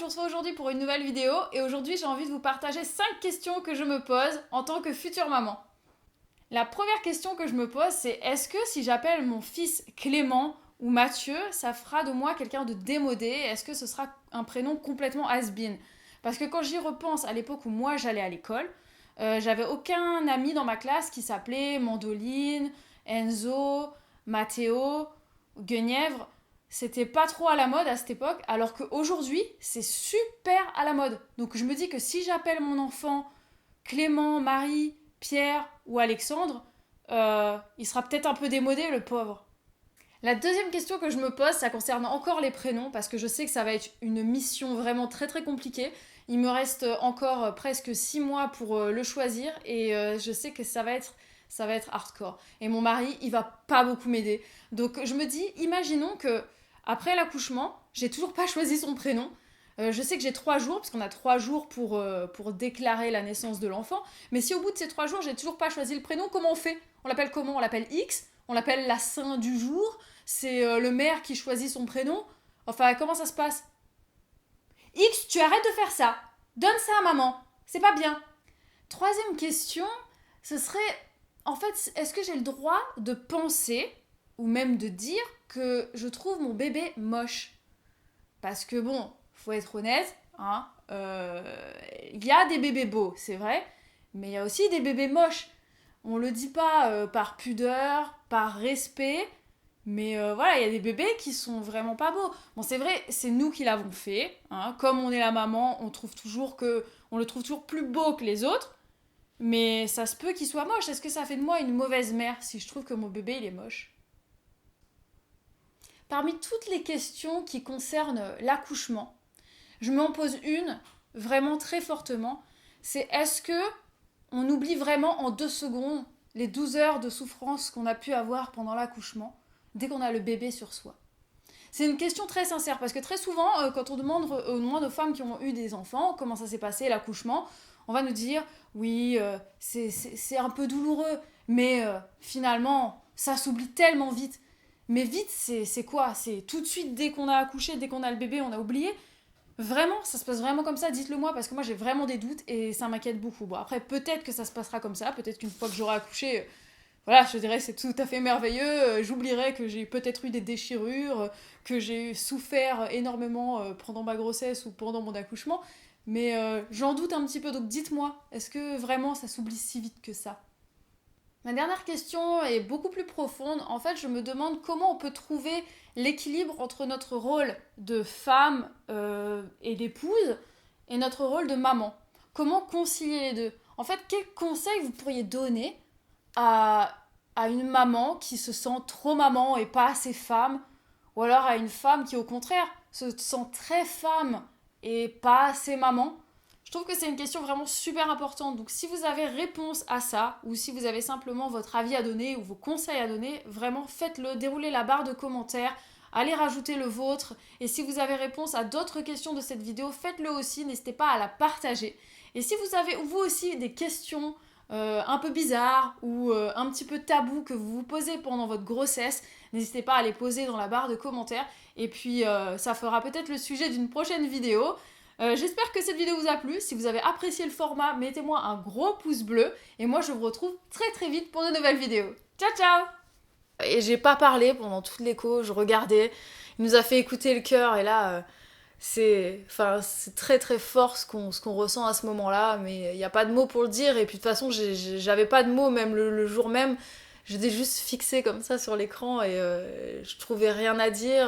se retrouve aujourd'hui pour une nouvelle vidéo et aujourd'hui j'ai envie de vous partager 5 questions que je me pose en tant que future maman. La première question que je me pose c'est est-ce que si j'appelle mon fils Clément ou Mathieu, ça fera de moi quelqu'un de démodé? Est-ce que ce sera un prénom complètement has-been? Parce que quand j'y repense à l'époque où moi j'allais à l'école, j'avais aucun ami dans ma classe qui s'appelait Mandoline, Enzo, Matteo, Guenièvre. C'était pas trop à la mode à cette époque, alors qu'aujourd'hui, c'est super à la mode. Donc je me dis que si j'appelle mon enfant Clément, Marie, Pierre ou Alexandre, il sera peut-être un peu démodé, le pauvre. La deuxième question que je me pose, ça concerne encore les prénoms, parce que je sais que ça va être une mission vraiment très très compliquée. Il me reste encore presque 6 mois pour le choisir, et je sais que ça va être hardcore. Et mon mari, il va pas beaucoup m'aider. Donc je me dis, imaginons que après l'accouchement, j'ai toujours pas choisi son prénom. Je sais que j'ai 3 jours, parce qu'on a 3 jours pour déclarer la naissance de l'enfant. Mais si au bout de ces 3 jours, j'ai toujours pas choisi le prénom, comment on fait? On l'appelle comment? On l'appelle X? On l'appelle la saint du jour? C'est le maire qui choisit son prénom? Enfin, comment ça se passe? X, tu arrêtes de faire ça. Donne ça à maman. C'est pas bien. Troisième question, ce serait, en fait, est-ce que j'ai le droit de penser, ou même de dire, que je trouve mon bébé moche? Parce que bon, faut être honnête, hein, y a des bébés beaux, c'est vrai, mais il y a aussi des bébés moches. On le dit pas par pudeur, par respect, mais voilà, il y a des bébés qui sont vraiment pas beaux. Bon, c'est vrai, c'est nous qui l'avons fait, hein, comme on est la maman, on le trouve toujours plus beau que les autres, mais ça se peut qu'il soit moche. Est-ce que ça fait de moi une mauvaise mère si je trouve que mon bébé il est moche? Parmi toutes les questions qui concernent l'accouchement, je m'en pose une vraiment très fortement, c'est est-ce que on oublie vraiment en 2 secondes les 12 heures de souffrance qu'on a pu avoir pendant l'accouchement dès qu'on a le bébé sur soi? C'est une question très sincère parce que très souvent, quand on demande aux femmes qui ont eu des enfants comment ça s'est passé l'accouchement, on va nous dire oui, c'est un peu douloureux, mais finalement, ça s'oublie tellement vite. Mais vite, c'est quoi? C'est tout de suite dès qu'on a accouché, dès qu'on a le bébé, on a oublié? Vraiment, ça se passe vraiment comme ça? Dites-le moi parce que moi j'ai vraiment des doutes et ça m'inquiète beaucoup. Bon, après, peut-être que ça se passera comme ça, peut-être qu'une fois que j'aurai accouché, voilà, je dirais c'est tout à fait merveilleux. J'oublierai que j'ai peut-être eu des déchirures, que j'ai souffert énormément pendant ma grossesse ou pendant mon accouchement. Mais j'en doute un petit peu, donc dites-moi, est-ce que vraiment ça s'oublie si vite que ça? Ma dernière question est beaucoup plus profonde. En fait, je me demande comment on peut trouver l'équilibre entre notre rôle de femme et d'épouse et notre rôle de maman. Comment concilier les deux? En fait, quels conseils vous pourriez donner à, à une maman qui se sent trop maman et pas assez femme? Ou alors à une femme qui, au contraire, se sent très femme et pas assez maman? Je trouve que c'est une question vraiment super importante. Donc si vous avez réponse à ça, ou si vous avez simplement votre avis à donner ou vos conseils à donner, vraiment faites-le, déroulez la barre de commentaires, allez rajouter le vôtre. Et si vous avez réponse à d'autres questions de cette vidéo, faites-le aussi, n'hésitez pas à la partager. Et si vous avez vous aussi des questions un peu bizarres ou un petit peu tabous que vous vous posez pendant votre grossesse, n'hésitez pas à les poser dans la barre de commentaires. Et puis ça fera peut-être le sujet d'une prochaine vidéo. J'espère que cette vidéo vous a plu. Si vous avez apprécié le format, mettez-moi un gros pouce bleu. Et moi, je vous retrouve très très vite pour de nouvelles vidéos. Ciao ciao! Et j'ai pas parlé pendant toute l'écho, je regardais. Il nous a fait écouter le cœur et là, c'est très très fort ce qu'on ressent à ce moment-là. Mais il n'y a pas de mots pour le dire. Et puis de toute façon, j'avais pas de mots même le jour même. J'étais juste fixée comme ça sur l'écran et je trouvais rien à dire.